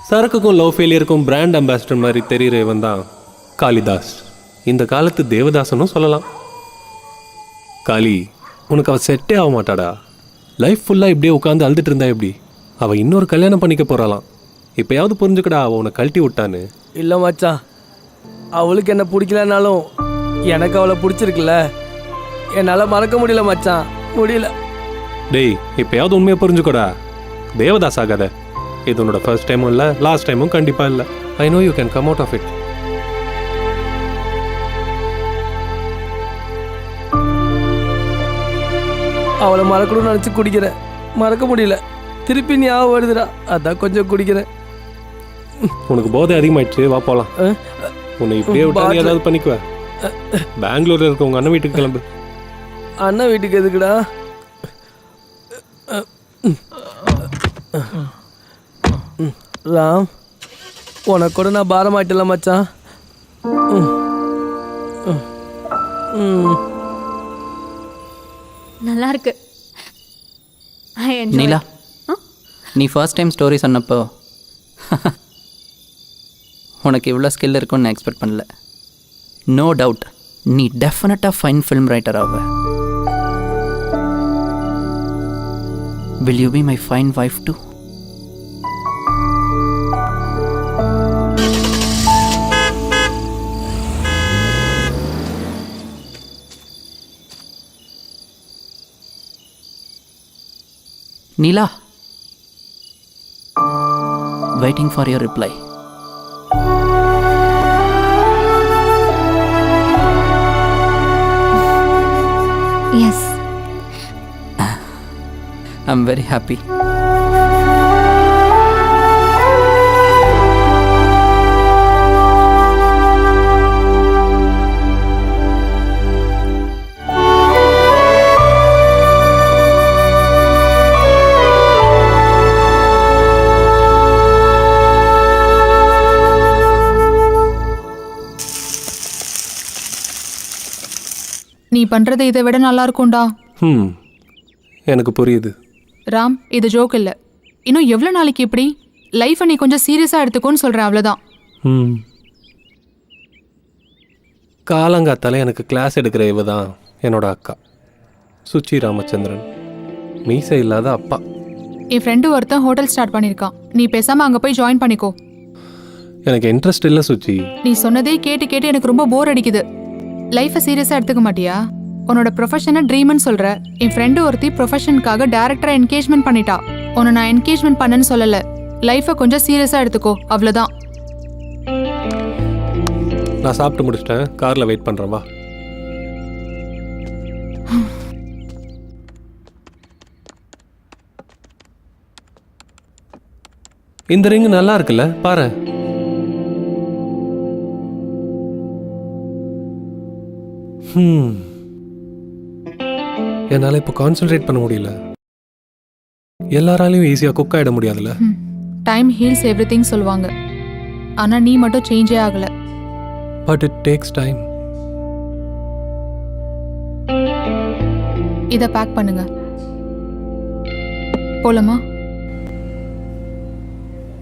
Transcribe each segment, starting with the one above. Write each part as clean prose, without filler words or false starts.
சரக்குக்கும் love ஃபெயிலியருக்கும் brand ambassador மாதிரி தெரிகிற இவன் தான் காளிதாஸ். இந்த காலத்து தேவதாசனும் சொல்லலாம். காளி, உனக்கு அவள் செட்டே ஆக மாட்டாடா. லைஃப் ஃபுல்லாக இப்படியே உட்காந்து அழுதுட்டு இருந்தா எப்படி? அவள் இன்னொரு கல்யாணம் பண்ணிக்க போகிறாளாம். இப்போயாவது புரிஞ்சுக்கடா அவள் உன்னை கழட்டி விட்டான்னு. இல்லை மச்சான், அவளுக்கு என்ன பிடிக்கலனாலும் எனக்கு அவளை பிடிச்சிருக்குல்ல. என்னால் மறக்க முடியல மச்சான், முடியல. டேய், இப்போயாவது உண்மையை புரிஞ்சுக்கடா. தேவதாஸ் ஆகாத. இது உன்னோட ஃபர்ஸ்ட் டைமும் இல்லை, லாஸ்ட் டைமும் கண்டிப்பாக இல்லை. I know you can come out of it. அவளை மறக்கணும்னு நினச்சி குடிக்கிறேன், மறக்க முடியல. திருப்பி ஞாபகம் வருதுடா, அதான் கொஞ்சம் குடிக்கிறேன். உனக்கு போதை அதிகமாயிடுச்சு, வா போகலாம். உன்னை இப்படியே விட்டா நீ ஏதாவது பண்ணிக்குவ. பெங்களூர்ல இருக்க உங்க அண்ணன் வீட்டுக்கு கிளம்பு. அண்ணன் வீட்டுக்கு எதுக்குடா? ராம், உனக்கு கூட நான் பாரமாயிட்டல மச்சான். நல்லா இருக்கு. நீலா, நீ ஃபர்ஸ்ட் டைம் ஸ்டோரி சொன்னப்போ உனக்கு இவ்வளோ ஸ்கில் இருக்குன்னு நான் எக்ஸ்பெக்ட் பண்ணல. நோ டவுட் நீ டெஃபினட்டாக ஃபைன் ஃபில்ம் ரைட்டர் ஆவ. Will you be my fine wife too? Neela, waiting for your reply. Yes. I'm very happy. நீ பண்றது இதை விட நல்லா இருக்கும்டா. எனக்கு புரியுது ராம், இது ஜோக் இல்லை. இன்னும் எவ்வளோ நாளைக்கு இப்படி? லைஃப்பை நீ கொஞ்சம் சீரியஸாக எடுத்துக்கோன்னு சொல்கிறேன், அவ்வளோதான். காலங்காத்தால எனக்கு கிளாஸ் எடுக்கிற இவ தான் என்னோட அக்கா சுச்சி ராமச்சந்திரன். மீசை இல்லாத அப்பா. என் ஃப்ரெண்டு ஒருத்தன் ஹோட்டல் ஸ்டார்ட் பண்ணியிருக்கான். நீ பேசாமல் அங்கே போய் ஜாயின் பண்ணிக்கோ. எனக்கு இன்ட்ரெஸ்ட் இல்லை சுச்சி. நீ சொன்னதே கேட்டு கேட்டு எனக்கு ரொம்ப போர் அடிக்குது. லைஃப்பை சீரியஸாக எடுத்துக்க மாட்டியா? உன்னோட ப்ரொஃபஷனை ட்ரீம்னு சொல்கிற. என் ஃப்ரெண்டு ஒருத்தி ப்ரொஃபஷனுக்காக டேரக்டராக என்கேஜ்மெண்ட் பண்ணிட்டா. உன்னை நான் என்கேஜ்மெண்ட் பண்ணேன்னு சொல்லலை. லைஃப்பை கொஞ்சம் சீரியஸாக எடுத்துக்கோ, அவ்வளோதான். நான் சாப்பிட்டு முடிச்சிட்டேன், காரில் வெயிட் பண்ணுறேன், வா. இந்த ரிங் நல்லா இருக்குல்ல, பாரு. என்னால் இப்போ கான்சென்ட்ரேட் பண்ண முடியல. எல்லாராலையும் ஈஸியாக குக் ஆகிட முடியாதுல்ல. டைம் ஹீல்ஸ் எவ்ரிதிங் சொல்லுவாங்க. ஆனால் நீ மட்டும் சேஞ்சே ஆகலை. But it takes time. இதை பேக் பண்ணுங்க, போலாமா?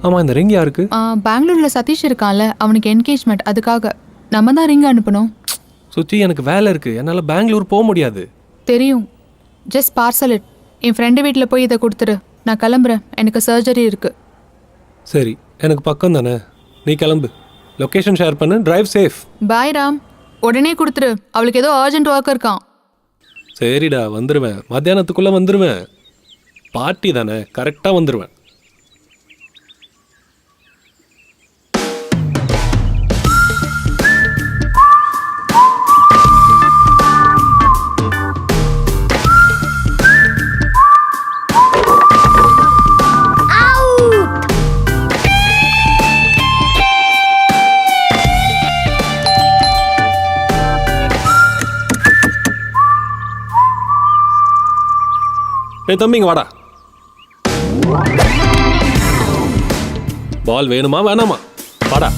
ஆமாம், இந்த ரிங் யாருக்கு? பெங்களூரில் சதீஷ் இருக்கான்ல, அவனுக்கு என்கேஜ்மெண்ட். அதுக்காக நம்ம தான் ரிங் அனுப்பணும். சுச்சி, எனக்கு வேலை இருக்குது, என்னால் பெங்களூர் போக முடியாது. தெரியும், just parcel it. N friend வீட்டில் போய் இதை கொடுத்துரு. நான் கிளம்புறேன், எனக்கு சர்ஜரி இருக்குது. சரி, எனக்கு பக்கம் தானே, நீ கிளம்பு. லொக்கேஷன் ஷேர் பண்ணு, டிரைவ் சேஃப். பாய் ராம், உடனே கொடுத்துரு. அவளுக்கு ஏதோ அர்ஜென்ட் ஒர்க் இருக்கான். சரிடா, வந்துடுவேன். மத்தியானத்துக்குள்ளே வந்துடுவேன். பார்ட்டி தானே, கரெக்டாக வந்துடுவேன். தம்பிங்க வாடா. பால் வேணுமா வேணாமா? வாடா.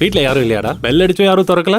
வீட்டில் யாரும் இல்லையாடா? பெல் அடிச்சும் யாரும் திறக்கல.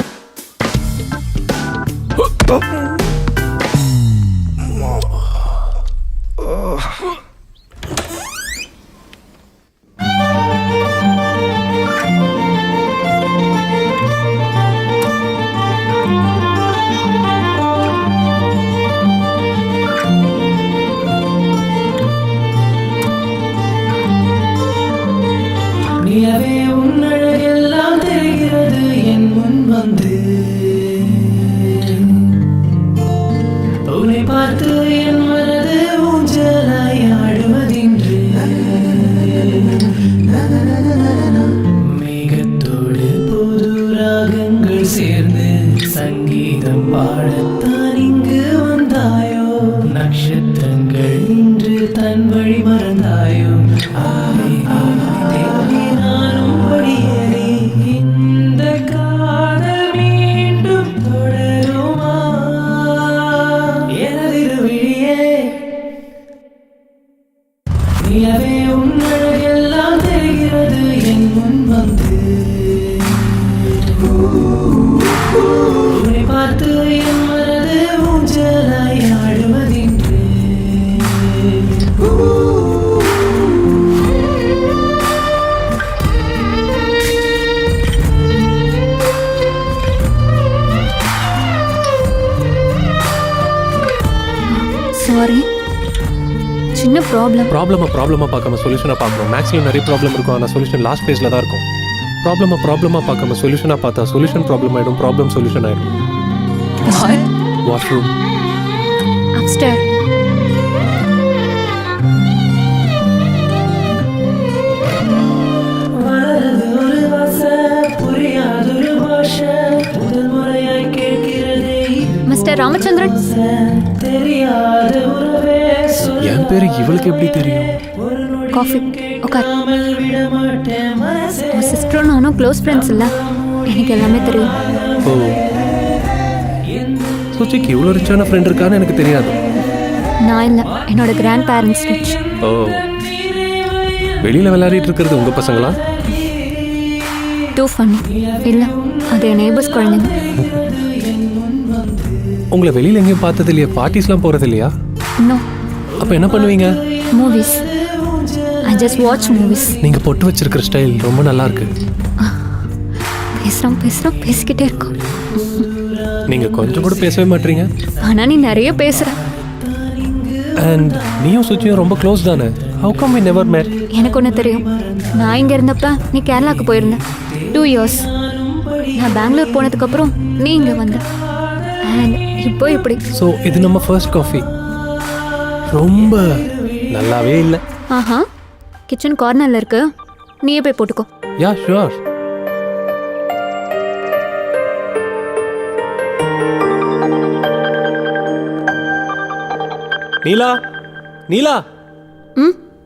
வழி மறந்தாயோ ஆவி தேவி நானும் படியேறி இந்த காதல் மீண்டும் தொடருமா எனதிருவிழியே நிலவே உன்னழகெல்லாம் தெரிகிறது என் முன் வந்து உன்னை பார்த்து என் மனது ஊஞ்சலாய் ஆடுவதின்று சாரி, சின்ன ப்ராப்ளம். ப்ராப்ளமாக பார்க்காம சொல்யூஷனாக பார்க்கணும். மேக்ஸில் நிறைய ப்ராப்ளம் இருக்கும், ஆனால் சொல்யூஷன் லாஸ்ட் ஃபேஸில் தான் இருக்கும். ப்ராப்ளமாக பார்க்காம சொல்யூஷனாக பார்த்தா சொல்யூஷன் ப்ராப்ளம் ஆகிடும், ப்ராப்ளம் சொல்யூஷன் ஆகிடும். வாஷ்ரூம். அப்ஸ்டேர். வளருது ஒரு வாசை புரியாதொரு பாஷை முதல் முறையாய் கேட்கிறதே மிஸ்டர் ராமச்சந்திரன், தெரியாத உறவே என் பேர் இவளுக்கு எப்படி தெரியும்? காஃபி உட்கார். சொல்லாமல் விட மாட்டேன் மனசே உன் சிஸ்டரும் நானும் க்ளோஸ் ஃப்ரெண்ட்ஸ் இல்லை, எனக்கு எல்லாமே தெரியும். ஓ, சுச்சிக்கு இவ்வளோ ரிச்சான ஃப்ரெண்ட் இருக்கான்னு எனக்கு தெரியாது. நான் இல்லை, என்னோட கிராண்ட் பேரண்ட்ஸ் ரிச். ஓ, வெளியில் விளையாடிட்டு இருக்கிறது உங்கள் பசங்களா? Too funny. இல்லை, அது என் நெய்பர்ஸ் குழந்தைங்க. உங்களை வெளியில் எங்கேயும் பார்த்தது இல்லையா? பார்ட்டிஸ்லாம் போகிறது இல்லையா? இன்னும் அப்போ என்ன பண்ணுவீங்க? Movies. I just watch movies. நீங்கள் பொட்டு வச்சிருக்கிற ஸ்டைல் ரொம்ப நல்லா இருக்கு. பேசுகிறோம் பேசிக்கிட்டே இருக்கோம். நீங்கள் கொஞ்சம் கூட பேசவே மாட்டீங்க. ஆனால் நீ நிறைய பேசுகிற. அண்ட் நீயும் சுச்சியும் ரொம்ப க்ளோஸ் தானே? How come we never met? எனக்கு ஒன்று தெரியும். நான் இங்கே இருந்தப்ப நீ கேரளாவுக்கு போயிருந்த 2 years. நான் பெங்களூர் போனதுக்கப்புறம் நீ இங்கே வந்த. அண்ட் இப்போ இப்படி. ஸோ இது நம்ம ஃபர்ஸ்ட் காஃபி. ரொம்ப நல்லாவே இல்லை. ஆஹா, கிச்சன் கார்னரில் இருக்கு, நீயே போய் போட்டுக்கோ. Yeah sure. நீலா, நீலா. ம்